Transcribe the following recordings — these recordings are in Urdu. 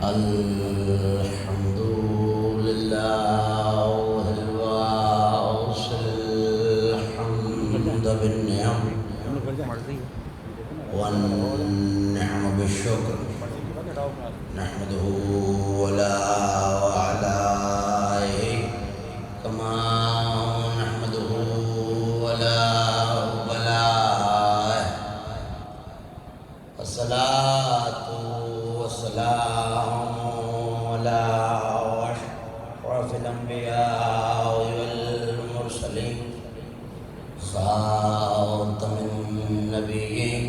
الحمد لله الواصل الحمد بالنعم والنعم بالشكر نحمده ولا وعلائه كما نحمده ولا وبلائه الصلاة والسلام على أشرف الأنبياء والمرسلين خاتم النبيين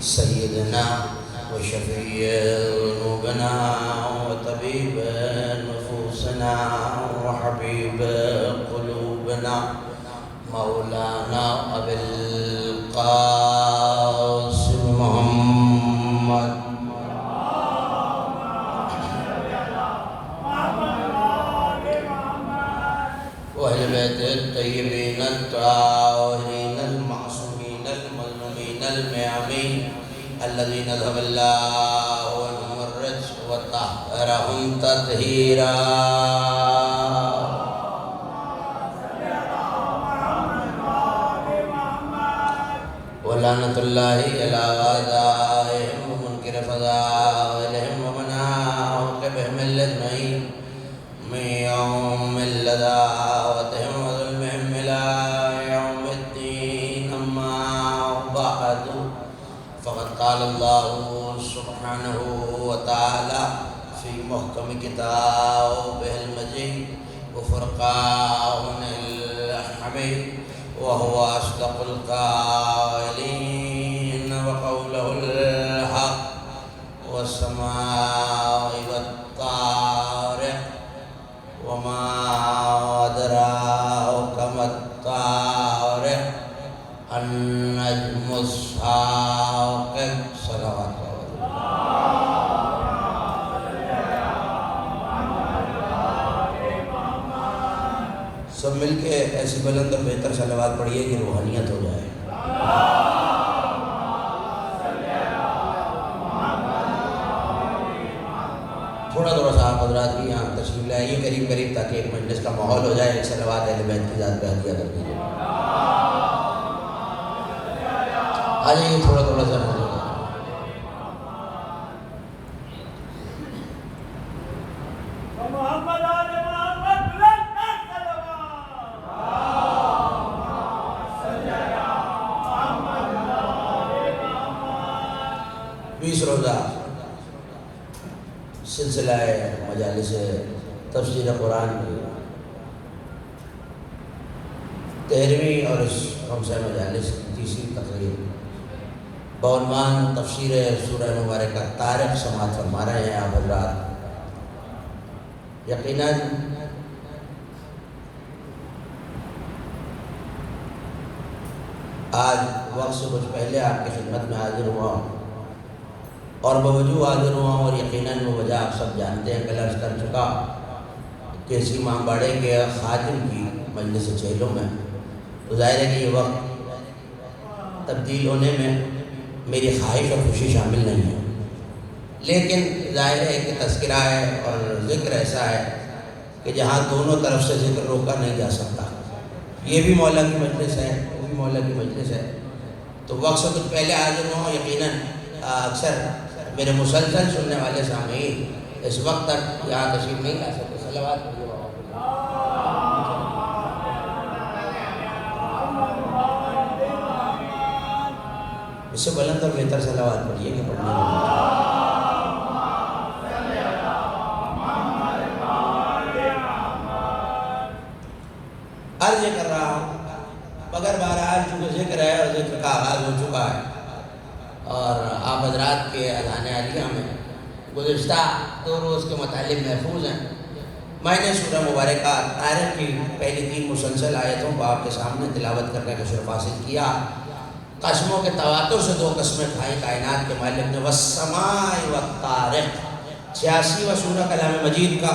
سيدنا وشفيع ذنوبنا وطبيب نفوسنا وحبيب قلوبنا مولانا أبي القاسم محمد وأهل بيت الطيبين الطاهرين المعصومين المظلومين الميامين الذين ذهب الله عنهم الرجس وطهرهم تطهيرا ولعنة الله على أعدائهم ومنكر فضائلهم ومن عاقبهم الأجمعين من يوم دعوتهم وظلمهم إلى يوم الدين أما بعد فقد قال الله سبحانه وتعالى في محكم كتابه المجيد وفرقانه الحميد وهو أصدق القائلين وقوله الحق والسماء والطارق وما أدراك ما الطارق النجم الثاقب صلوات اللہ سب مل کے ایسی بلند اور بہتر صلوات پڑھیے کہ روحانیت ہو جائے تھوڑا سا آپ حضرات بھی یہاں تشریف لائیے قریب قریب تاکہ ایک مجلس کا ماحول ہو جائے ایک صلوات اہل بیت کی ذات پہ ہدیہ کر دیجیے آ جائیے تھوڑا سا ماحول ہو 20 روزہ سلسلہ مجالس تفسیر قرآن کی 13ویں اور اس خمسہ مجالس کی تیسری تقریب بعنوان تفسیر سورہ مبارکہ طارق سماعت فرما رہے ہیں آپ حضرات. یقیناً آج وقت سے کچھ پہلے آپ کی خدمت میں حاضر ہوا اور بوجود حاضر ہوا اور یقیناً وہ وجہ آپ سب جانتے ہیں کل عرض کر چکا کہ اسی امام باڑے کے خادم کی مجلس چہلوں میں تو ظاہر ہے کہ یہ وقت تبدیل ہونے میں میری خواہش اور خوشی شامل نہیں ہے، لیکن ظاہر ہے کہ تذکرہ ہے اور ذکر ایسا ہے کہ جہاں دونوں طرف سے ذکر روکا نہیں جا سکتا. یہ بھی مولا کی مجلس ہے، وہ بھی مولا کی مجلس ہے، تو وقت سے کچھ پہلے حاضر ہوں. یقیناً اکثر میرے مسلسل سننے والے سامعین اس وقت تک یہاں تشریف نہیں لا سکتے. صلوات پڑھیے بابا. اس سے بلند اور بہتر صلوات پڑھیے کہ پڑھنے میں عرض کر رہا ہوں. مگر بہرحال چونکہ ذکر ہے اور ذکر کا آغاز ہو چکا ہے اور آپ حضرات کے اذان عالیہ میں گزشتہ 2 روز کے مطالب محفوظ ہیں. میں نے سورہ مبارکہ طارق کی پہلی 3 مسلسل آیتوں کو آپ کے سامنے تلاوت کرنے کا شرف حاصل کیا. قسموں کے تواتر سے 2 قسمیں کھائیں کائنات کے مالک نے. والسماء والطارق 86واں سورہ کلام مجید کا.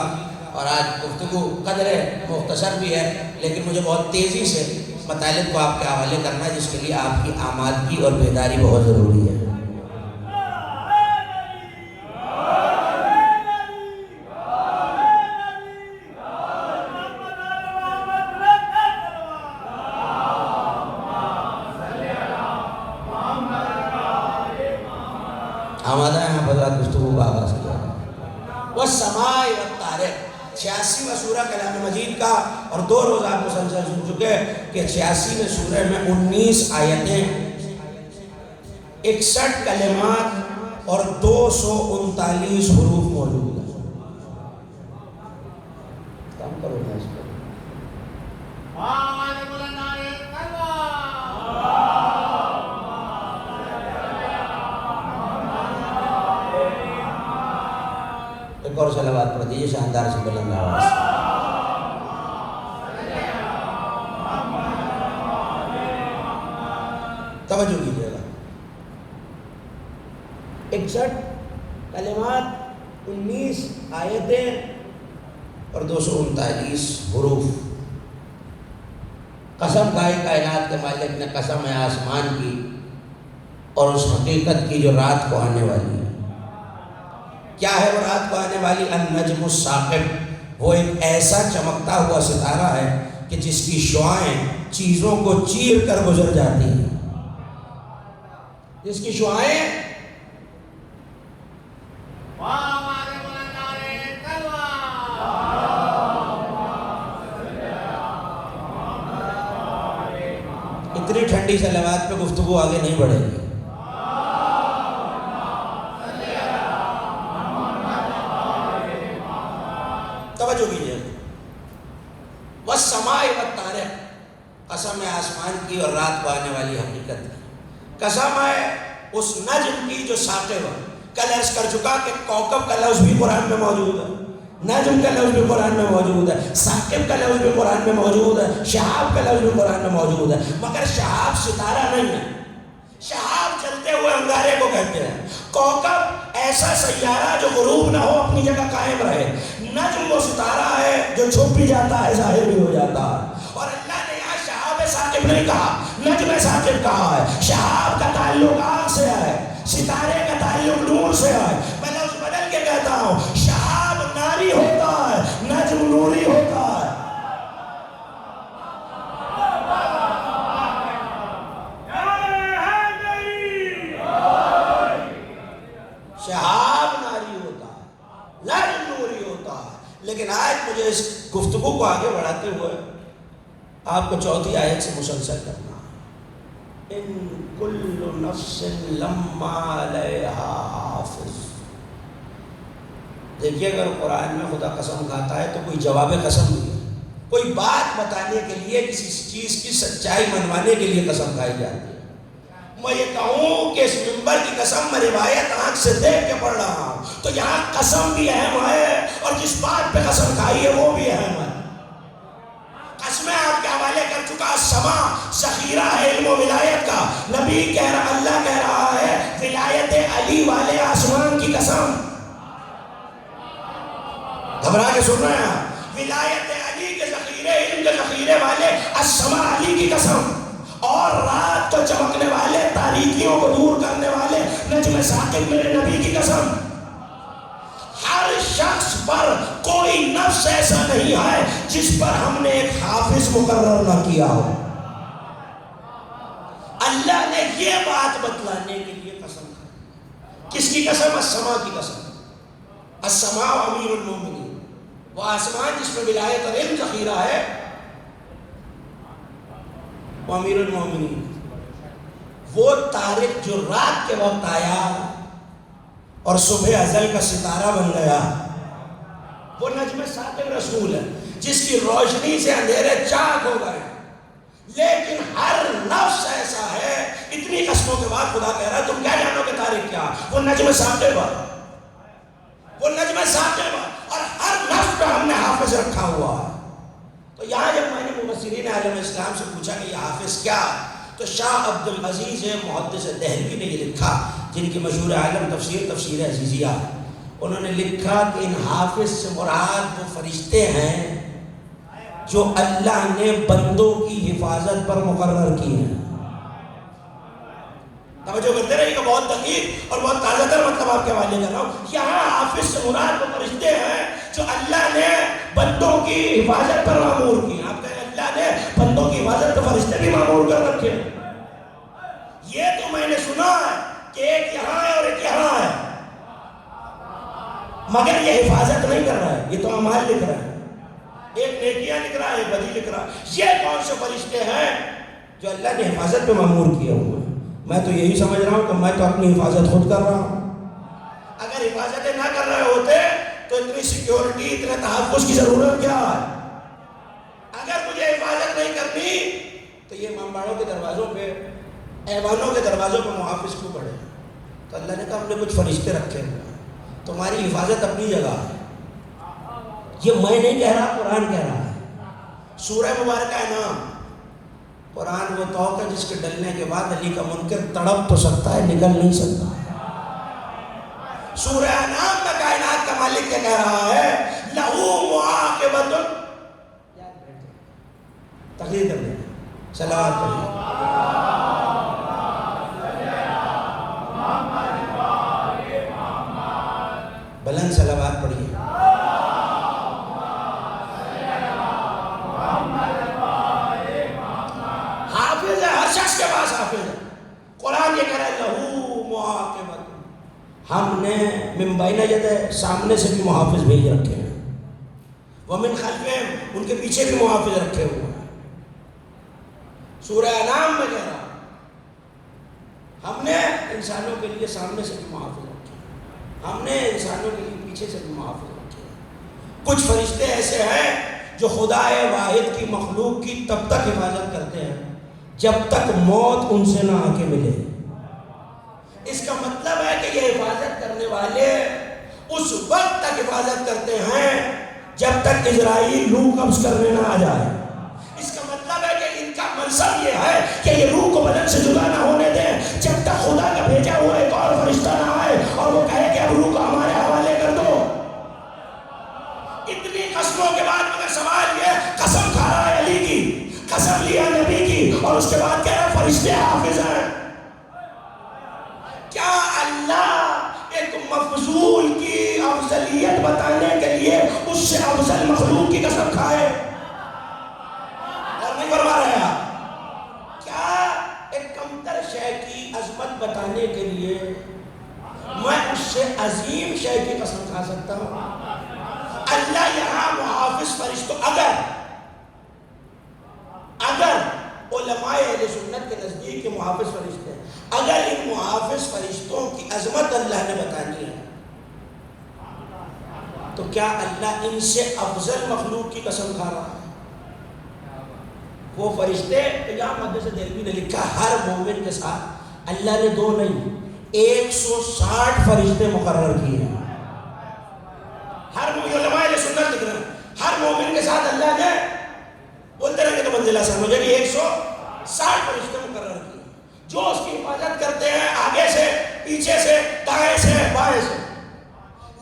اور آج گفتگو قدر مختصر بھی ہے لیکن مجھے بہت تیزی سے مطالب کو آپ کے حوالے کرنا ہے جس کے لیے آپ کی آمادگی اور بیداری بہت ضروری ہے. آغاز کیا. والسماء والطارق 86واں سورہ کلام مجید کا، اور 2 روز آپ مسلسل سن چکے کہ 86ویں سورہ میں 19 آیتیں، 61 کلمات اور 239 حروف موجود ہیں. کام کرو نا اس پر. ایک اور صلوات پڑھ دیجیے شاندار سے بلند آواز سے. توجہ کیجیے گا. 61 کلمات، 19 آیتیں اور 239 حروف. قسم کھائی کائنات کے مالک نے، قسم ہے آسمان کی اور اس حقیقت کی جو رات کو آنے والی ہے. کیا ہے وہ رات کو آنے والی؟ النجم الثاقب، وہ ایک ایسا چمکتا ہوا ستارہ ہے کہ جس کی شعاعیں چیزوں کو چیر کر گزر جاتی ہیں. جس کی شعاعیں اتنی ٹھنڈی صلوات پہ گفتگو آگے نہیں بڑھے گی. توجہ کیجیے. والسماء والطارق، قسم ہے آسمان کی اور رات کو آنے والی حقیقت کی. قسم ہے اس نجم کی جو ثاقب ہے. کل عرض کر چکا کہ کوکب کا لفظ بھی قرآن میں موجود ہے، نجم کا لفظ بھی قرآن میں موجود ہے، ثاقب کا لفظ بھی قرآن میں موجود ہے، شہاب کا لفظ بھی قرآن میں موجود ہے. مگر شہاب ستارہ نہیں ہے. شہاب چلتے ہوئے انگارے کو کہتے ہیں. کوکب ایسا سیارہ جو غروب نہ ہو، اپنی جگہ قائم رہے. نجم وہ ستارہ ہے جو چھپ بھی جاتا ہے، ظاہر بھی ہو جاتا ہے. اور اللہ نے یہاں شہاب ثاقب نہیں کہا، نجم ثاقب کہا ہے. شہاب کا تعلق آگ سے ہے، ستارے کا تعلق نور سے ہے. میں لفظ بدل کے کہتا ہوں، شہاب ناری ہوتا ہے، نجم نوری ہوتا ہے. شہاب ناری ہوتا ہے، نجم نوری ہوتا ہے. لیکن آج مجھے اس گفتگو کو آگے بڑھاتے ہوئے آپ کو 4تھی آیت سے مسلسل کرنا ہے. ان کل نفس لما علیہا حافظ. دیکھیے اگر قرآن میں خدا قسم کھاتا ہے تو کوئی جواب قسم نہیں ہے. کوئی بات بتانے کے لیے، کسی چیز کی سچائی منوانے کے لیے قسم کھائی جاتی ہے. میں یہ کہوں کہ اس منبر کی قسم میں روایت آنکھ سے دیکھ کے پڑھ رہا ہوں تو یہاں قسم بھی اہم ہے اور جس بات پہ قسم کھائی ہے وہ بھی اہم ہے. قسمیں آپ کے حوالے کر چکا. سما ذخیرہ ہے علم و ولایت کا. نبی کہہ رہا، اللہ کہہ رہا ہے ولایت علی والے آسمان کی قسم. گھبرا کے سن رہے ہیں؟ ولایت علی کے ذخیرے، علم کے ذخیرے والے السما علی کی قسم. اور رات کو چمکنے والے، تاریکیوں کو دور کرنے والے نجم ثاقب میرے نبی کی قسم. ہر شخص پر کوئی نفس ایسا نہیں ہے جس پر ہم نے ایک حافظ مقرر نہ کیا ہو. اللہ نے یہ بات بتلانے کے لیے قسم کھائی. کس کی قسم؟ السما کی قسم. السما امیر المومنین، وہ آسمان جس میں ولایت اور علم ذخیرہ ہے، وہ امیر المومنین. وہ طارق جو رات کے وقت آیا اور صبح ازل کا ستارہ بن گیا، وہ نجم ثاقب رسول ہے جس کی روشنی سے اندھیرے چاک ہو گئے. لیکن ہر نفس ایسا ہے، اتنی قسموں کے بعد خدا کہہ رہا ہے تم کیا جانو کہ طارق کیا؟ وہ نجم ثاقب ہے، وہ نجم ثاقب ہے. اور ہر نفس پہ ہم نے حافظ رکھا ہوا ہے. تو یہاں جب میں نے مفسرین عالم اسلام سے پوچھا کہ یہ حافظ کیا، تو شاہ عبد العزیز محدث دہلوی نے یہ لکھا، جن کی مشہور عالم تفسیر عزیزیہ. انہوں نے لکھا کہ ان حافظ سے مراد وہ فرشتے ہیں جو اللہ نے بندوں کی حفاظت پر مقرر کی ہیں. توجہ کرتے رہیے گا، بہت دقیق اور بہت تازہ تر مطلب آپ کے حوالے کر رہا ہوں. یہاں حافظ سے مراد وہ فرشتے ہیں جو اللہ نے بندوں کی حفاظت پر مامور کی. آپ کہیں اللہ نے بندوں کی حفاظت پر فرشتے بھی مامور کر رکھے. یہ تو میں نے سنا ہے کہ ایک یہاں ہے اور ایک یہاں ہے. مگر یہ حفاظت نہیں کر رہا ہے، یہ تو اعمال لکھ رہا ہے، ایک نیکیاں لکھ رہا ہے، ایک بدی لکھ رہا ہے۔ یہ کون سے فرشتے ہیں جو اللہ نے حفاظت پہ مامور کیا ہوا ہے؟ میں تو یہی سمجھ رہا ہوں کہ میں تو اپنی حفاظت خود کر رہا ہوں۔ اگر حفاظتیں نہ کر رہے ہوتے تو اتنی سیکیورٹی، اتنے تحفظ کی ضرورت کیا ہے؟ اگر مجھے حفاظت نہیں کرنی تو یہ امام کے دروازوں پہ، ایوانوں کے دروازوں پہ محافظ کیوں پڑے؟ تو اللہ نے کہا ہم نے کچھ فرشتے رکھے ہوئے ہیں، تمہاری حفاظت اپنی جگہ ہے۔ یہ میں نہیں کہہ رہا، قرآن کہہ رہا ہے۔ سورہ مبارکہ انعام، قرآن وہ توق ہے جس کے ڈلنے کے بعد علی کا منکر تڑپ تو سکتا ہے، نکل نہیں سکتا۔ سورہ انعام میں کائنات کا مالک کیا کہہ رہا ہے؟ لہو معاقبۃ، تقریر کر دیں، صلوات پڑھیں، بلند صلوات پڑھیے۔ حافظ ہے، ہر شخص کے پاس حافظ ہے۔ قرآن یہ کہہ رہا ہے لہو معاقبۃ، ہم نے من بین یدیہ، سامنے سے بھی محافظ بھیج رکھے ہیں، ومن خلفہم، ان کے پیچھے بھی محافظ رکھے ہوئے ہیں۔ سورہ انعام میں کہہ رہا ہم نے انسانوں کے لیے سامنے سے بھی محافظ رکھے ہیں، ہم نے انسانوں کے لیے پیچھے سے بھی محافظ رکھے ہیں۔ کچھ فرشتے ایسے ہیں جو خدا واحد کی مخلوق کی تب تک حفاظت کرتے ہیں جب تک موت ان سے نہ آ کے ملے۔ اس کا مطلب ہے کہ یہ حفاظت کرنے والے اس وقت تک حفاظت کرتے ہیں جب تک اسرائیل روح قبض کرنے نہ آ جائے۔ اس کا مطلب ہے کہ ان کا منصب یہ ہے کہ یہ روح کو بدن سے جدا نہ ہونے دیں جب تک خدا کا بھیجا ہوا ایک اور فرشتہ نہ آئے اور وہ کہے کہ اب روح کو ہمارے حوالے کر دو۔ اتنی قسموں کے بعد مگر سوال یہ، قسم کھا رہا ہے علی کی، قسم لیا نبی کی، اور اس کے بعد کہہ رہا ہے فرشتے حافظ ہیں۔ کیا اللہ ایک مفضول کی افضلیت بتانے کے لیے اس سے افضل مخلوق کی قسم کھائے؟ اور نہیں فرما رہے آپ؟ کیا ایک کمتر شے کی عظمت بتانے کے لیے میں اس سے عظیم شے کی قسم کھا سکتا ہوں؟ اللہ یہاں محافظ فرشتوں، اگر علماء اہل سنت کے نزدیک کے محافظ فرشتے ہیں، اگر ان محافظ فرشتوں کی عظمت اللہ نے بتانی ہے تو کیا اللہ ان سے افضل مخلوق کی قسم کھا رہا ہے؟ وہ فرشتے، یہاں مدرسہ دہلوی نے لکھا ہر مومن کے ساتھ اللہ نے 2 نہیں 160 فرشتے مقرر کیے ہیں۔ ہر علماء اہل سنت لکھ رہے ہیں ہر مومن کے ساتھ اللہ نے، بولتے رہیں گے تو منزلہ سمجھے کہ 160 فرشتے مقرر کیے جو اس کی حفاظت کرتے ہیں آگے سے، پیچھے سے، دائیں سے، بائیں سے۔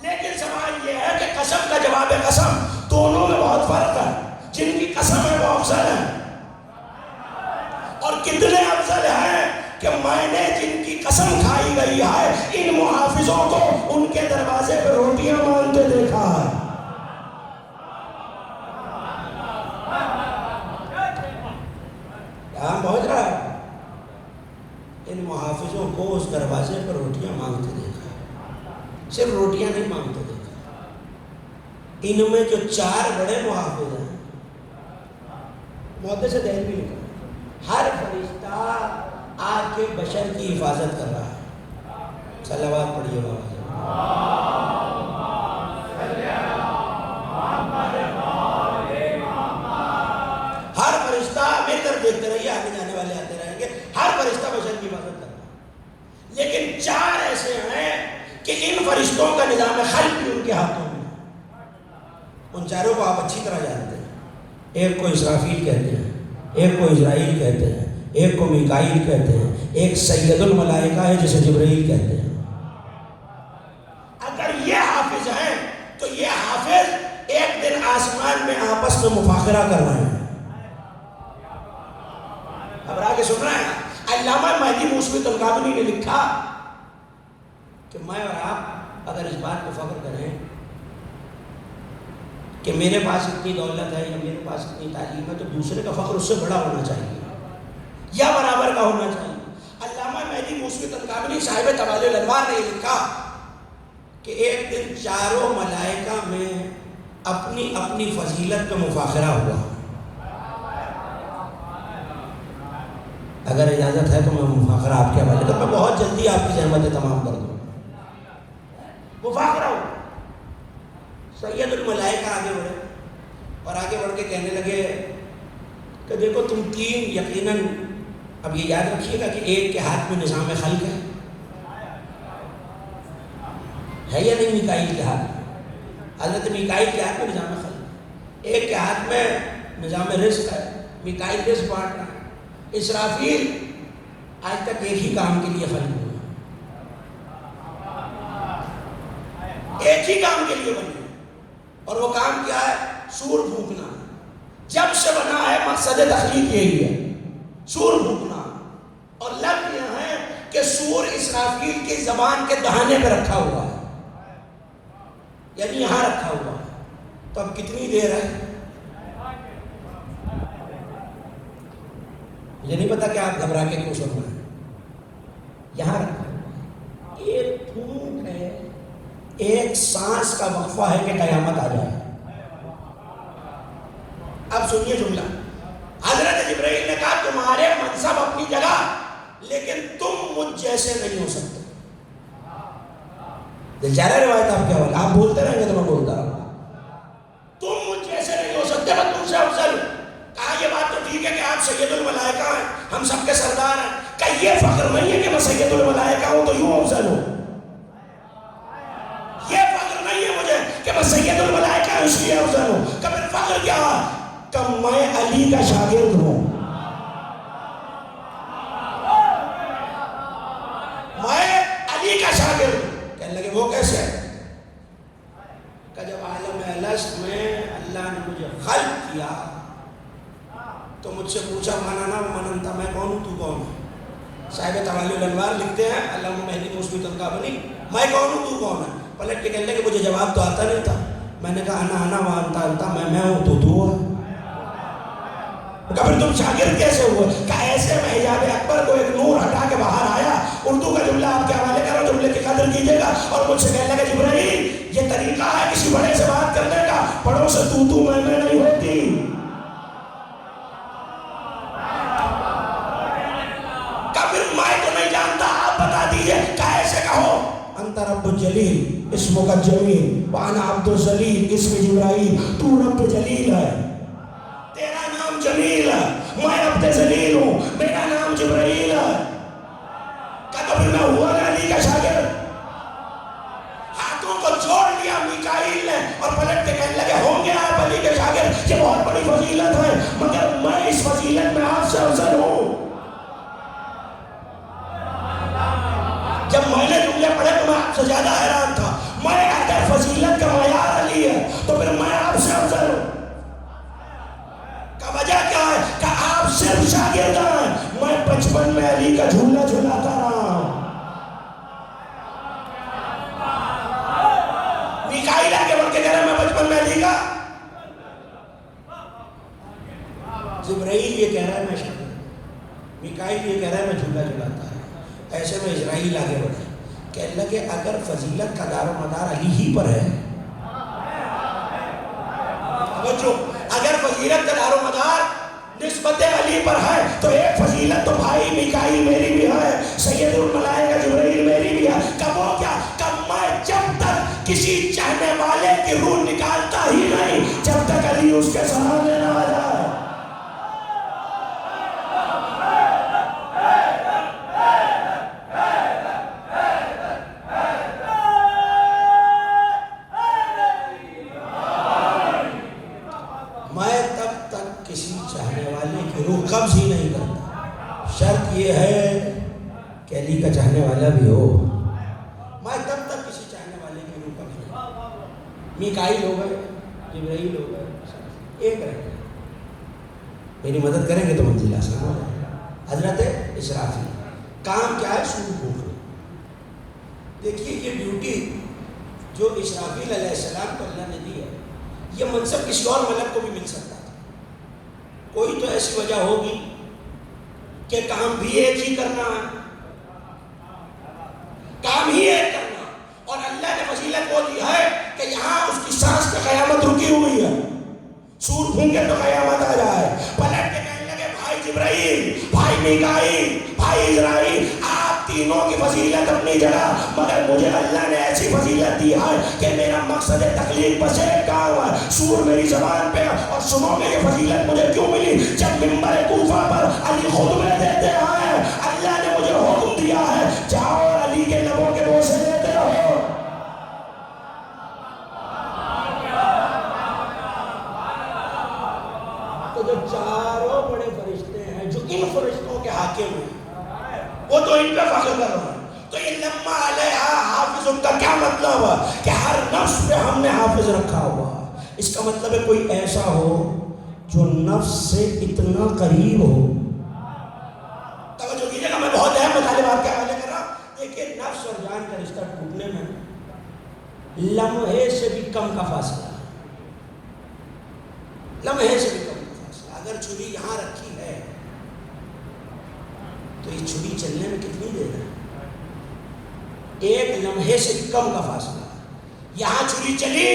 لیکن سوال یہ ہے کہ قسم کا جواب قسم دونوں میں بہت فرق ہے۔ جن کی قسم ہے وہ افضل ہے، اور کتنے افضل ہیں کہ میں نے جن کی قسم کھائی گئی ہے ان محافظوں کو ان کے دروازے پہ روٹیاں مانگتے دیکھا ہے۔ یہاں پہنچ رہا ہے، ان محافظوں کو اس دروازے پر روٹیاں مانگتے دیکھا ہے، صرف روٹیاں نہیں مانگتے دیکھا۔ ان میں جو 4 بڑے محافظ ہیں، محدث دہلوی نے کہا ہر فرشتہ آگ کے بشر کی حفاظت کر رہا ہے۔ صلوات پڑھیے بابا۔ ہر فرشتہ میری طرف دیکھتے رہیے، آگے جانے والے آتے رہیں گے، ہر فرشتہ بشر کی حفاظت کر رہا ہے۔ لیکن 4 ایسے ہیں کہ ان فرشتوں کا نظام خلق بھی ان کے ہاتھوں میں۔ ان 4 کو آپ اچھی طرح جانتے ہیں۔ ایک کو اسرافیل کہتے ہیں، ایک کو اسرائیل کہتے ہیں، ایک کو میکائیل کہتے ہیں، ایک سید الملائکہ ہے جسے جبرائیل کہتے ہیں۔ اگر یہ حافظ ہیں تو یہ حافظ ایک دن آسمان میں آپس میں مفاخرہ کر رہے ہیں۔ گھبرا کے سن رہے ہیں؟ علامہ مہدی موسوی طلقانی نے لکھا کہ میں اور آپ اگر اس بات کو فخر کریں کہ میرے پاس اتنی دولت ہے یا میرے پاس اتنی تعلیم ہے تو دوسرے کا فخر اس سے بڑا ہونا چاہیے یا برابر کا ہونا چاہیے۔ علامہ مہدی موسوی طلقانی صاحب تبال الانوار نے یہ لکھا کہ ایک دن چاروں ملائکہ میں اپنی اپنی فضیلت پہ مفاخرہ ہوا. اگر اجازت ہے تو میں مفاخرہ آپ کے حوالے میں بہت جلدی آپ کی زحمتیں تمام کر دوں. مفاخرہ ہوا. سید الملائکہ آگے بڑھے اور آگے بڑھ کے کہنے لگے کہ دیکھو تم تین یقیناً، اب یہ یاد رکھیے گا کہ ایک کے ہاتھ میں نظام خلق ہے یا نہیں؟ میکائیل کے ہاتھ میں، حضرت میکائیل کے ہاتھ میں نظام خلق، ایک کے ہاتھ میں نظام رزق ہے، میکائیل رزق بانٹ رہا ہے. اسرافیل آج تک ایک ہی کام کے لیے خلق ہوا، ایک ہی کام کے لیے بنے، اور وہ کام کیا ہے؟ سور بھونکنا. جب سے بنا ہے مقصد تخلیق یہی ہے، سور بھونکنا. اور لفظ یہ ہے کہ سور اسرافیل کی زبان کے دہانے پہ رکھا ہوا ہے، یعنی یہاں رکھا ہوا ہے. تو اب کتنی دیر ہے؟ مجھے نہیں پتا کہ آپ گھبرا کے کیوں سن رہے ہیں. یہاں رکھا ہوا ہے. ایک پھونک ہے، ایک سانس کا وقفہ ہے کہ قیامت آ جائے. اب سنیے جملہ. حضرت جبرائیل نے کہا تمہارے منصب اپنی جگہ، لیکن تم مجھ جیسے نہیں ہو سکتے. دل چاہ رہا ہے روایت آپ کے حوالے، آپ بولتے رہیں گے تو میں بولتا رہوں. تم مجھ جیسے نہیں ہو سکتے، میں تم سے افضل. کہا یہ بات تو ٹھیک ہے کہ آپ سید الملائکہ ہیں، ہم سب کے سردار ہیں. کہ یہ فخر نہیں ہے کہ میں سید الملائکہ ہوں تو یوں افضل ہوں. یہ فخر نہیں ہے مجھے کہ میں سید الملائکہ ہوں اس لیے افضل ہوں. کہ پھر فخر کیا ہے؟ کہ میں علی کا شاگرد ہوں. میں علی کا شاگرد ہوں. کہنے لگے وہ کیسے ہے؟ کہ جب عالم الست میں اللہ نے مجھے خلق کیا تو مجھ سے پوچھا منانا مننتا، میں کون ہوں تو کون ہے؟ صاحب توالی الانوار لکھتے ہیں، علامہ مہدی موسوی تنقابنی، میں کون ہوں تو کون ہے؟ پلٹ کے کہنے لگے مجھے جواب تو آتا نہیں تھا. میں نے کہا انا انا وانتا انتا، میں ہوں تو ہے. پھر تم شاگرد کیسے ہوئے؟ کہ ایسے میں حجاب اکبر کو ایک نور ہٹا کے باہر آیا. اردو کا جملہ آپ کے حوالے کرو، جملے کی قدر کیجیے گا. اور مجھ سے کہنے لگا جبرائیل یہ طریقہ ہے کسی بڑے سے بات کرنے کا، بڑوں سے تو میں نہیں ہوتی. کہ پھر میں تو نہیں جانتا، آپ بتا دیجئے. کہ ایسے کہو انت رب جلیل اسمک الجمیل وانا عبد الذلیل اسم جبرائیل. تو رب جلیل ہے، تیرا نام جمیل ہے، میں عبد ذلیل ہوں، میرا نام جبرائیل ہے. کہ پھر میں ہوا نا علی کا شاگرد. ہاتھوں کو جوڑ لیا میکائیل نے اور پلٹ کے کہنے لگے ہوں گے آپ علی کے شاگرد، یہ بہت بڑی فضیلت ہے، مگر میں اس فضیلت میں آپ سے افضل ہوں. جب میں نے جملے پڑھے تو میں آپ سے زیادہ حیران تھا. میں اگر فضیلت کا معیار علی ہے تو پھر میں آپ سے افضل ہوں. کا وجہ کیا ہے؟ کہ آپ صرف شاگرد ہیں، میں بچپن میں علی کا جھولا جھولاتا رہا. میکائیل آگے بڑھ کے کہہ رہا میں بچپن میں علی کا. جبرائیل یہ کہہ رہا ہے میں شاگرد، میکائیل یہ کہہ رہا ہے میں جھولا جھولاتا ہے. ایسے میں اسرائیل آگے بڑھے، کہنے لگے اگر فضیلت کا دار و مدار علی ہی پر ہے، اگر فضیلت کا دار و مدار نسبت علی پر ہے تو ایک فضیلت تو بھائی میکائیل میری بھی ہے، سید الملائکہ جبرائیل میری بھی ہے. کب وہ کیا؟ کب میں جب تک کسی چاہنے والے کی روح نکالتا ہی نہیں جب تک علی اس کے سامنے نہ آ جائے. قبض ہی نہیں کرتا، شرط یہ ہے کہ علی کا چاہنے والا بھی ہو. میں تب تک کسی چاہنے والے کی روح قبض نہیں. میکائیل ہو گئے، جبرائیل ہو گئے، ایک رہ گئے. میری مدد کریں گے تو منزل آسان ہو جائے. حضرت اسرافیل کام کیا ہے؟ سور پھونکنا. دیکھیے یہ ڈیوٹی جو اسرافیل علیہ السلام کو اللہ نے دی ہے، یہ منصب کسی اور ملک کو بھی مل سکتا ہے. کوئی تو ایسی وجہ ہوگی کہ کام بھی ایک ہی کرنا ہے، کام ہی ایک کرنا، اور اللہ نے فضیلت پھونکے تو قیامت آ جائے. پلٹ کے کہنے لگے بھائی جبرائیل، بھائی میکائیل، بھائی اسرائیل، آپ تینوں کی فضیلت اپنی جگہ، مگر مجھے اللہ نے ایسی فضیلت دی ہے کہ میرا مقصد تخلیق بس ایک کام ہے، سور میری زبان پہ. اور سنو گے یہ فضیلت مجھے کیوں ملی؟ جب منبر کوفہ پر علی خطبے دیتے آئے، اللہ نے مجھے حکم دیا ہے جاؤ اور علی کے لبوں کے بوسے دیتے رہو. تو جو چاروں بڑے فرشتے ہیں جو ان فرشتوں کے حاکم ہیں، وہ تو ان پہ فخر کر رہے ہیں. تو یہ لما علیہا حافظ کا کیا مطلب ہے؟ کہ ہر نفس پہ ہم نے حافظ رکھا ہوا. اس کا مطلب ہے کوئی ایسا ہو جو نفس سے اتنا قریب ہو. توجہ کیجیے گا، میں بہت اہم مطالبات کے حوالے کر رہا ہوں. دیکھیے نفس اور جان کا رشتہ ٹوٹنے میں لمحے سے بھی کم کا فاصلہ ہے. لمحے سے بھی کم کا فاصلہ. اگر چھری یہاں رکھی ہے تو یہ چھری چلنے میں کتنی دیر ہے؟ ایک لمحے سے بھی کم کا فاصلہ. یہاں چھری چلی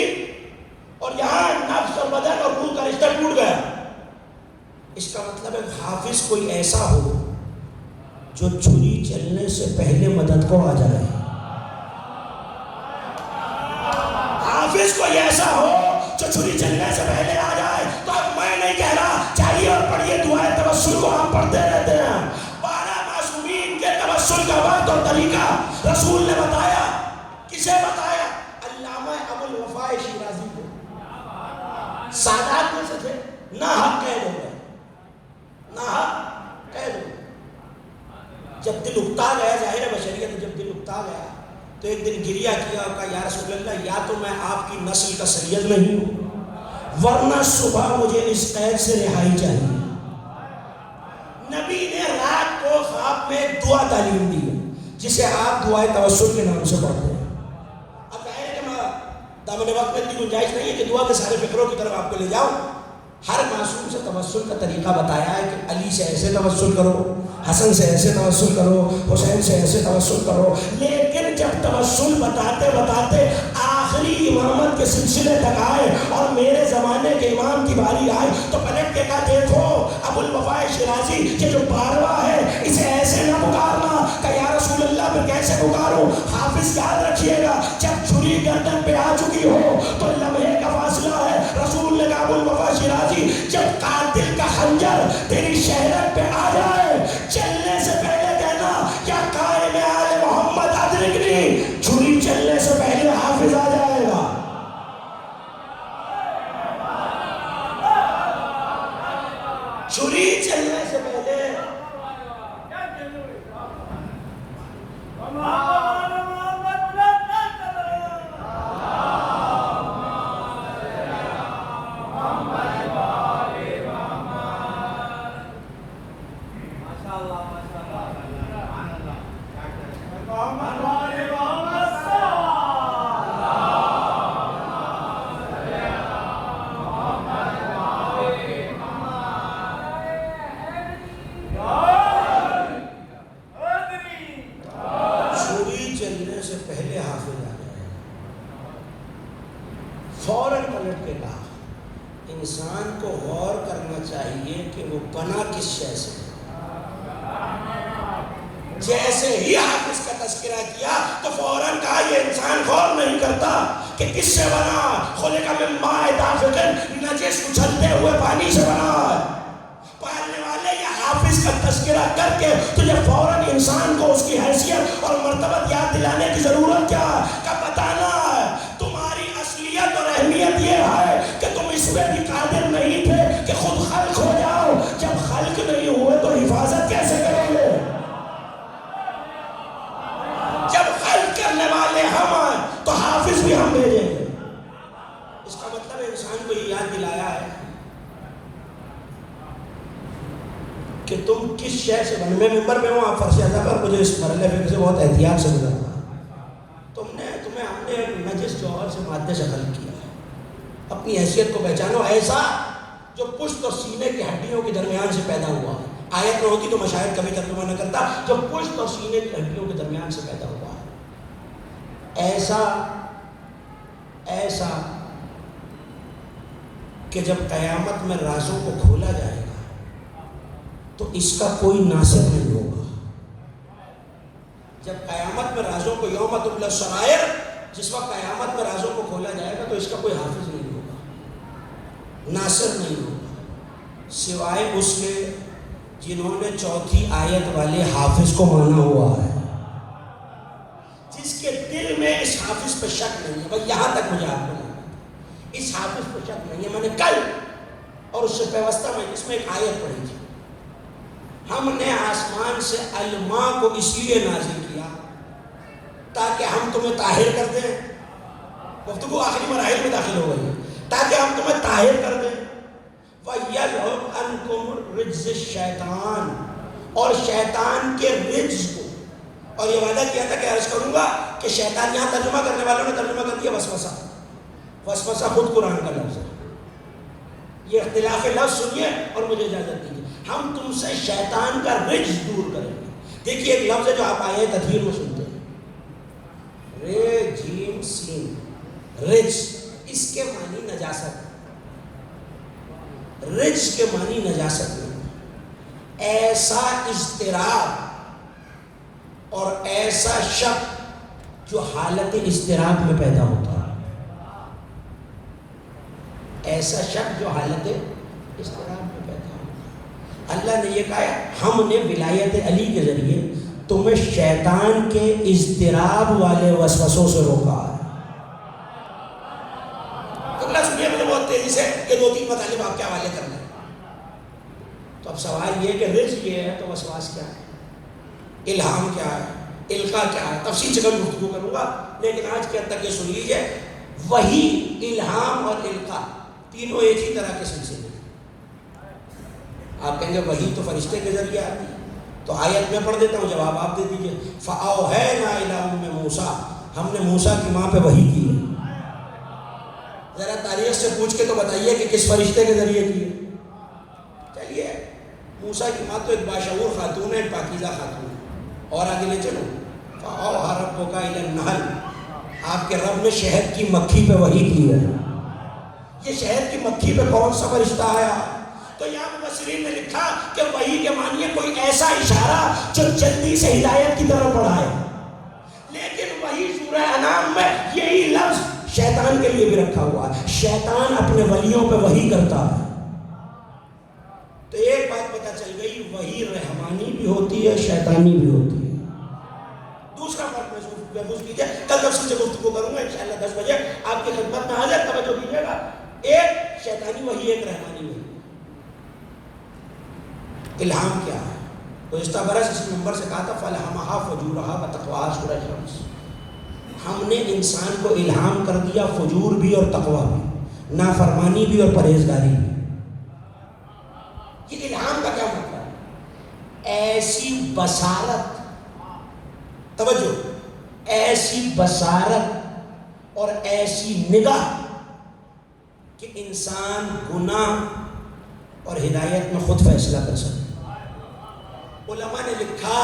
اور یہاں نفس اور بدن اور روح کا رشتہ ٹوٹ گیا. اس کا مطلب ہے حافظ کوئی ایسا ہو جو چھری چلنے سے پہلے مدد کو آ جائے. حافظ کوئی ایسا ہو جو چھری چلنے سے پہلے آ جائے. تو اب میں نہیں کہہ رہا چاہیے اور پڑھیے دعائے توسل کو ہم پڑھتے رہتے ہیں. 12 معصومین کے توسل کا وقت اور طریقہ رسول نے بتایا. کسے بتایا؟ علامہ ابو الوفاء شیرازی کو. سادات میں سے تھے، نہ حق قید ہو گئے، نہ حق قید ہو گئے. جب دل اکتا گیا، ظاہر ہے بشریت، جب دل اکتا گیا تو ایک دن گریہ کیا اور کہا یا رسول اللہ، یا تو میں آپ کی نسل کا سید نہیں ہوں ورنہ صبح مجھے اس قید سے رہائی چاہیے. نبی نے رات کو خواب میں دعا تعلیم دی جسے آپ دعائے توسل کے نام سے پڑھتے ہیں. اب کہیں کہ میں دامن وقت میں اتنی گنجائش نہیں ہے کہ دعا کے سارے فکروں کی طرف آپ کو لے جاؤں. ہر معصوم سے توسل کا طریقہ بتایا ہے کہ علی سے ایسے توسل کرو، حسن سے ایسے توسل کرو، حسین سے ایسے توسل کرو. لیکن جب توسل بتاتے بتاتے آخری امامت کے سلسلے تک آئے اور میرے زمانے کے امام کی باری آئے تو پلٹ کے کہا دیکھو ابو الوفاء شیرازی یہ جو 12واں ہے اسے ایسے نہ پکارنا. کہ یا رسول اللہ میں کیسے پکاروں؟ حافظ یاد رکھیے گا جب چھری گردن پہ آ چکی ہو تو لمحے کا فاصلہ ہے. رسول نے کہا ابو الوفاء شیرازی جب قاتل کا خنجر تیری شہرت پہ آ جائے چلنے سے پہلے کہنا یا قائم آل محمد ادرکنی. چھری چلنے سے پہلے حافظ آ جائے گا. چھری چلنے سے پہلے فوراً پلٹ کے کہا انسان کو غور کرنا چاہیے کہ وہ بنا کس شے سے. جیسے ہی حافظ کا تذکرہ کیا تو فوراً کہا یہ انسان غور نہیں کرتا کہ کس سے بنا. خلق من ماء دافق، نجس اچھلتے ہوئے پانی سے بنا ہے. پالنے والے یہ حافظ کا تذکرہ کر کے تجھے فوراً انسان کو اس کی حیثیت اور مرتبت یاد دلانے کی ضرورت کیا ہے؟ کہ بتانا ہے تمہاری اصلیت اور اہمیت یہ ہے کہ تم اس میں بھی قادر نہیں تھے کہ خود خلق ہو جاؤ. جب خلق نہیں ہوئے تو حفاظت کیسے کرو گے؟ جب خلق کرنے والے ہم ہیں تو حافظ بھی ہم بھیجیں گے. اس کا مطلب انسان کو یہ یاد دلایا ہے کہ تم کس شے سے بنے. میں ممبر پہ ہوں، آپ فرش اعلیٰ پر، مجھے اس مرحلے فکر سے بہت احتیاط سے گزرنا. تمہیں ہم نے نجس جوہر سے مادے سے خلق کیا ہے. اپنی حیثیت کو پہچانو ایسا جو پشت اور سینے کی ہڈیوں کے درمیان سے پیدا ہوا ہے. آیت میں ہوتی تو میں شاید کبھی ترجمہ نہ کرتا. جو پشت اور سینے کی ہڈیوں کے درمیان سے پیدا ہوا ایسا کہ کہ جب قیامت میں رازوں کو کھولا جائے گا تو اس کا کوئی ناصر نہیں ہوگا. جب قیامت میں رازوں کو یوم تبلی السرائر، جس وقت قیامت میں رازوں کو کھولا جائے گا تو اس کا کوئی حافظ نہیں ہوگا، ناصر نہیں ہوگا، سوائے اس کے جنہوں نے چوتھی آیت والے حافظ کو مانا ہوا ہے، جس کے دل میں اس حافظ پہ شک نہیں ہے. بھائی یہاں تک مجھے آپ کو اس حافظ پہ شک نہیں ہے. میں نے کل اور اس سے پیوستہ میں اس میں ایک آیت پڑھی تھی، ہم نے آسمان سے الماء کو اس لیے نازل کیا تاکہ ہم تمہیں طاہر کر دیں. گفتگو آخری مراحل میں داخل ہو گئی، تاکہ ہم تمہیں طاہر کر دیں. وَيَذْهَبْ عَنْكُمْ رِجْزَ الشَّيْطَانِ، اور شیطان کے رجز کو، اور یہ وعدہ کیا تھا کہ عرض کروں گا کہ شیطان یہاں ترجمہ کرنے والوں نے ترجمہ کر دیا وسوسہ. وسوسہ خود قرآن کا لفظ ہے. یہ اختلاف لفظ سنیے اور مجھے اجازت دیجیے. ہم تم سے شیطان کا رجز دور کریں گے. دیکھیے ایک لفظ ہے جو آپ آیے تطہیر میں سنتے ہیں، رے جیم سین، رجز، اس کے معنی نجاست. رجز کے معنی نجاست نہیں، ایسا اضطراب اور ایسا شک جو حالت اضطراب میں پیدا ہوتا ہے، ایسا شک جو حالت اضطراب میں پیدا ہوتا ہے. اللہ نے یہ کہا ہم نے ولایت علی کے ذریعے تمہیں شیطان کے اضطراب والے وسوسوں سے روکا ہے. تو اللہ سنیے مجھے بہت تیزی سے یہ دو تین مطالب آپ کے حوالے کرنا ہے. تو اب سوال یہ کہ رزق یہ ہے تو وسواس کیا ہے، الہام کیا ہے، القا کیا ہے، تفصیل سے کل گفتگو کروں گا، لیکن آج کے حد تک یہ سن لیجیے، وہی، الہام اور القا تینوں ایک ہی طرح کے سلسلے ہیں. آپ کہیں گے وہی تو فرشتے کے ذریعے آتی ہے، تو آیت میں پڑھ دیتا ہوں، جواب آپ دے دیجیے. فَأَوْحَيْنَا إِلَىٰ أُمِّ مُوسَىٰ، ہم نے موسیٰ کی ماں پہ وحی کی ہے. ذرا تاریخ سے پوچھ کے تو بتائیے کہ کس فرشتے کے ذریعے کی ہے. چلیے موسیٰ کی ماں تو ایک باشعور خاتون ہے، پاکیزہ خاتون ہے. اور آگے لے چلو، فَأَوْحَىٰ رَبُّكَ إِلَى النَّحْلِ، آپ کے رب نے شہد کی مکھی پہ وحی کی ہے. یہ شہد کی مکھی پہ کون سا فرشتہ آیا؟ تو یہاں مفسرین نے لکھا کہ وحی کے معنی ہے کوئی ایسا اشارہ جو جلدی سے ہدایت کی طرف بڑھائے. لیکن وہی سورہ انعام میں یہی لفظ شیطان کے لیے بھی رکھا ہوا ہے. شیطان اپنے ولیوں پہ وحی کرتا ہے. تو ایک بات پتہ چل گئی، وحی رحمانی بھی ہوتی ہے، شیطانی بھی ہوتی ہے. دوسرا فرق محسوس کیجیے، کل تفصیل سے گفتگو کروں گا انشاءاللہ 10 بجے آپ کی خدمت میں حاضر. توجہ کیجیے گا، ایک شیطانی وحی، ایک رحمانی وحی. الہام کیا ہے؟ گزشتہ برس اس نمبر سے کہا تھا فَالْهَمَهَا فُجُورَهَا وَتَقْوَاهَا، سورہ شمس. ہم نے انسان کو الہام کر دیا فجور بھی اور تقویٰ بھی، نافرمانی بھی اور پرہیزگاری بھی. یہ الہام کا کیا مطلب ہے؟ ایسی بصارت، توجہ، ایسی بصارت اور ایسی نگاہ کہ انسان گناہ اور ہدایت میں خود فیصلہ کر سکے. علماء نے لکھا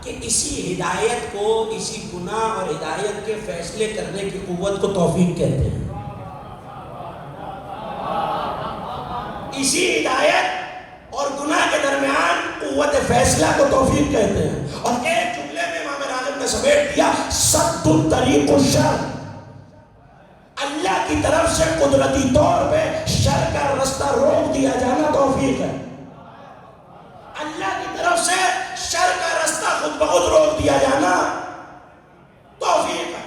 کہ اسی ہدایت کو، اسی گناہ اور ہدایت کے فیصلے کرنے کی قوت کو توفیق کہتے ہیں. اسی ہدایت اور گناہ کے درمیان قوت فیصلہ کو توفیق کہتے ہیں. اور ایک جملے میں امام راغب نے سمیٹ دیا، سد الطریق الشر، اللہ کی طرف سے قدرتی طور پہ شر کا رستہ روک دیا جانا توفیق ہے. اللہ کی طرف سے شر کا رستہ خود بخود روک دیا جانا توفیق ہے.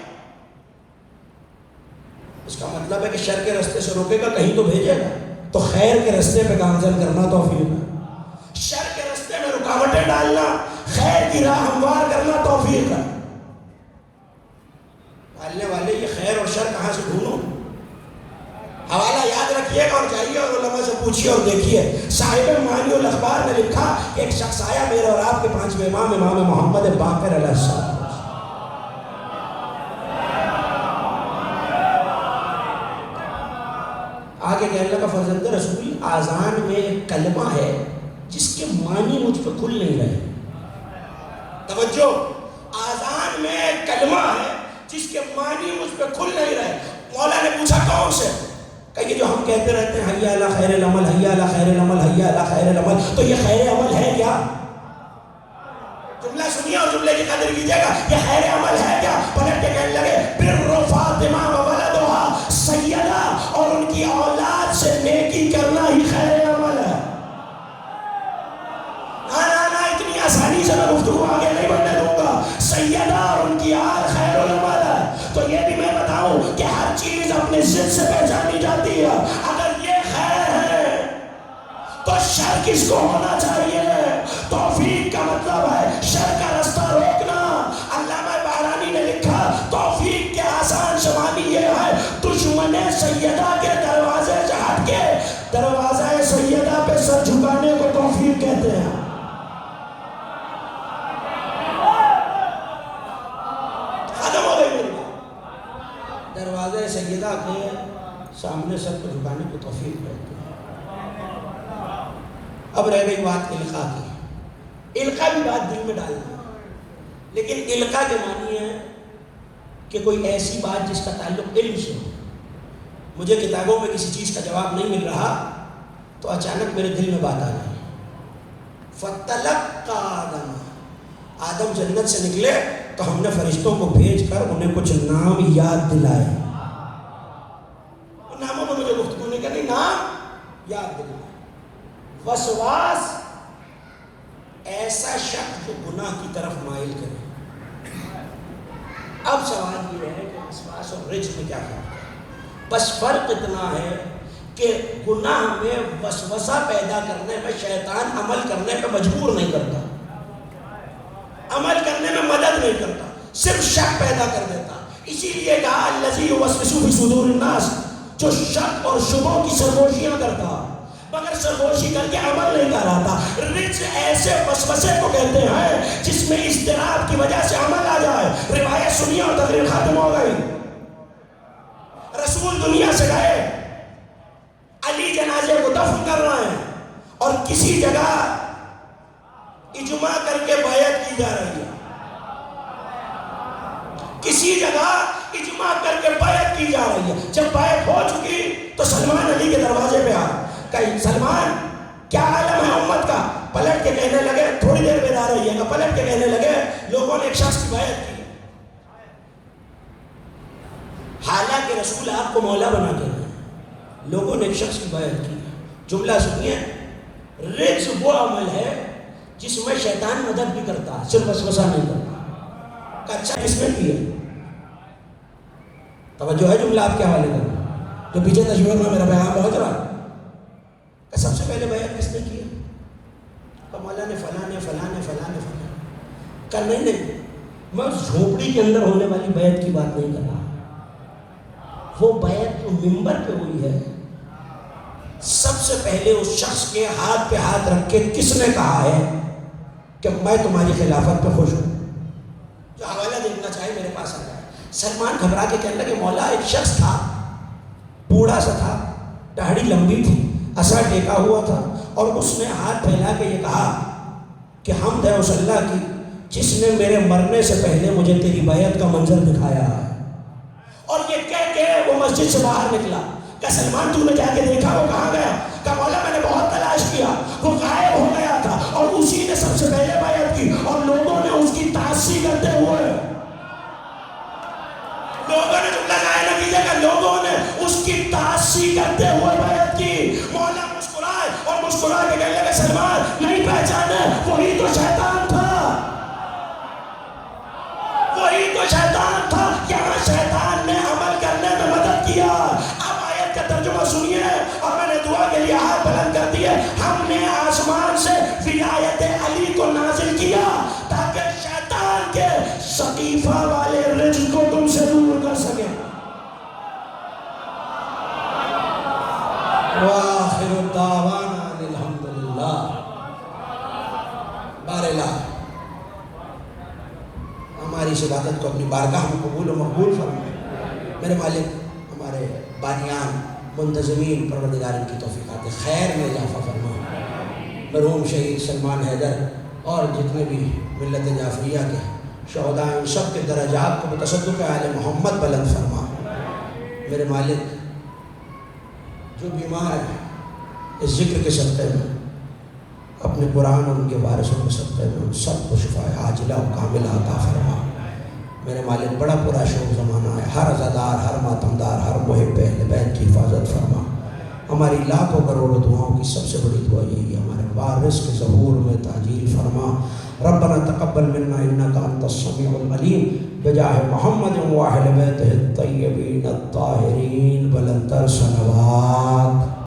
اس کا مطلب ہے کہ شر کے رستے سے روکے گا کہیں تو بھیجے گا، تو خیر کے رستے پہ گامزن کرنا توفیق ہے. شر کے رستے میں رکاوٹیں ڈالنا، خیر کی راہ ہموار کرنا توفیق ہے. ڈالنے والے یہ خیر اور شر کہاں سے ڈھونڈوں؟ حوالہ یاد رکھیے گا اور جائیے اور علماء سے پوچھیے اور دیکھیے. صاحب معانی الاخبار نے لکھا کہ ایک شخص آیا میرے اور آپ کے 5ویں امام محمد باقر علیہ السلام. آگے کہ اللہ کا فرزند رسول، آذان میں ایک کلمہ ہے جس کے معنی مجھ پہ کھل نہیں رہے. توجہ، آذان میں ایک کلمہ ہے جس کے معنی مجھ پہ کھل نہیں رہے. مولا نے پوچھا کون سے؟ کہ یہ جو ہم کہتے رہتے ہیں حی علی خیر العمل، حی علی خیر العمل، حی علی خیر العمل، تو یہ خیر عمل ہے کیا؟ جملہ سنیے اور جملے کی قدر کیجیے گا. یہ خیر عمل ہے کیا؟ پلٹ کے کہنے لگے بر فاطمہ و ولدھا سیدہ، اور ان کی اولاد سے نیکی کرنا ہی خیر عمل ہے. نا اتنی آسانی سے میں گفتگو آگے نہیں بڑھنے دوں گا. سیدہ اور ان کی آل خیر العمل ہے. تو یہ بھی میں بتاؤں کہ ہر چیز اپنے ضد سے پہچانی جاتی ہے. اگر یہ خیر ہے تو شر کس کو ہونا چاہیے؟ توفیق کا مطلب ہے شر کا راستہ روکنا. علامہ بارانی نے لکھا توفیق کے آسان شمالی یہ ہے دشمن سیدہ کے دروازے سے ہٹ کے دروازہ سیدہ پہ سر جھکانے کو توفیق کہتے ہیں. ختم ہو گئی میری بات. دروازہ سیدہ کے سامنے سر کو جھکانے کو توفیق کہتے ہیں. اب رہ گئی بات القاء کی. القاء بھی بات دل میں ڈالنا ہے، لیکن القاء کے معنی ہے کہ کوئی ایسی بات جس کا تعلق علم سے ہو. مجھے کتابوں میں کسی چیز کا جواب نہیں مل رہا تو اچانک میرے دل میں بات آ گئی. فَتَلَقَّى آدَمَ، آدم جنت سے نکلے تو ہم نے فرشتوں کو بھیج کر انہیں کچھ نام یاد دلائے. ان ناموں میں مجھے گفتگو نہیں کرنی، نام یاد دلائے. وسواس ایسا شخص جو گناہ کی طرف مائل کرے. اب سوال یہ ہے کہ وسواس اور رجس میں کیا فرق ہے؟ بس فرق اتنا ہے کہ گناہ میں وسوسہ پیدا کرنے میں شیطان عمل کرنے پہ مجبور نہیں کرتا، عمل کرنے میں مدد نہیں کرتا، صرف شک پیدا کر دیتا. اسی لیے کہا الذی یوسوس فی صدور الناس، جو شک اور شبہوں کی سرگوشیاں کرتا مگر سرگوشی کر کے عمل نہیں کر رہا تھا. رجس ایسے وسوسے کو کہتے ہیں جس میں اضطراب کی وجہ سے عمل آ جائے. روایت سنی اور تقریر ختم ہو گئی. رسول دنیا سے گئے، علی جنازے کو دفن کر رہے ہیں اور کسی جگہ اجماع کر کے بیعت کی جا رہی ہے. کسی جگہ اجماع کر کے بیعت کی جا رہی ہے. جب بیعت ہو چکی تو سلمان علی کے دروازے پہ آ کہ سلمان کیا عالم ہے امت کا؟ پلٹ کے کہنے لگے تھوڑی دیر بیدار رہیے گا. پلٹ کے کہنے لگے لوگوں نے ایک شخص کی بیعت کی. حالانکہ رسول آپ کو مولا بنا کے گئے، لوگوں نے ایک شخص کی بیعت کی. جملہ سنیے، رجس وہ عمل ہے جس میں شیطان مدد بھی کرتا ہے، صرف وسوسہ نہیں کرتا. اچھا کس نے کیا؟ توجہ ہے جملہ آپ کے حوالے کا جو پیچھے تصویر میں میرا پیغام پہنچ رہا کہ سب سے پہلے بیعت کس نے کیا؟ کہ مولا نے فلاں نے فلاں نے فلاں نے فلاں. کہ نہیں میں اس جھوپڑی کے اندر ہونے والی بیعت کی بات نہیں کر رہا. وہ بیعت جو منبر پہ ہوئی ہے، سب سے پہلے اس شخص کے ہاتھ پہ ہاتھ رکھ کے کس نے کہا ہے کہ میں تمہاری خلافت پہ خوش ہوں؟ جو حوالہ دیکھنا چاہے میرے پاس آ جائے. سلمان گھبرا کے کہنے لگے مولا ایک شخص تھا، بوڑھا سا تھا، داڑھی لمبی تھی، عصا ٹیکا ہوا تھا، اور اس نے ہاتھ پھیلا کے یہ کہا کہ حمد ہے اس اللہ کی جس نے میرے مرنے سے پہلے مجھے تیری بیعت کا منظر دکھایا ہے. اور یہ کہہ کے وہ مسجد سے باہر نکلا. کہ سلمان تو نے جا کے دیکھا وہ کہاں گیا؟ کہ مولا میں نے بہت تلاش کیا، وہ غائب ہو گیا تھا اور اسی نے سب سے پہلے بیعت کی. اور لوگوں نے اس کی تعصیب کرتے ہوئے، لوگوں نے جملہ قائل کیجیے کہ لوگوں نے اس کی تعصیب کرتے ہوئے بیعت کی. مولا مسکرائے اور مسکرا کے کہنے لگے سلمان نہیں پہچانے، وہی تو شیطان تھا، وہی تو شیطان تھا. یہاں شیطان نے عمل کرنے میں مدد کیا. اب آیت کا ترجمہ سنیے اور میں نے دعا کے لیے ہاتھ بلند کر دیے. ہم نے آسمان سے ولایت علی کو نازل کیا تاکہ شیطان کے سقیفہ والے رجس کو تم سے دور کر سکے. وآخر دعوانا الحمدللہ. باراللہ ہماری اس عبادت کو اپنی بارگاہ میں قبول و مقبول فرمائے. میرے مالک ہمارے بانیان منتظمین پروردگار ان کی توفیقات خیر میں اضافہ فرما. مرحوم شہید سلمان حیدر اور جتنے بھی ملت جعفریہ کے شہداء ان سب کے درجات کو بتصدق آل محمد بلند فرما. میرے مالک جو بیمار ہیں اس ذکر کے صدقے میں، اپنے قرآن اور ان کے وارثوں کے صدقے میں ان سب کو شفا عاجلہ و کاملہ عطا فرما۔ میرے مالک بڑا پورا شوق زمانہ ہے، ہر عزادار، ہر ماتمدار، ہر محب اہل بیت کی حفاظت فرما۔ ہماری لاکھوں کروڑوں دعاؤں کی سب سے بڑی دعا یہی ہے، ہمارے وارث کے ظہور میں تعجیل فرما۔ ربنا تقبل منا انک انت السمیع العلیم بجاہ محمد و اہل بیتہ الطیبین الطاہرین بلندتر صلوات۔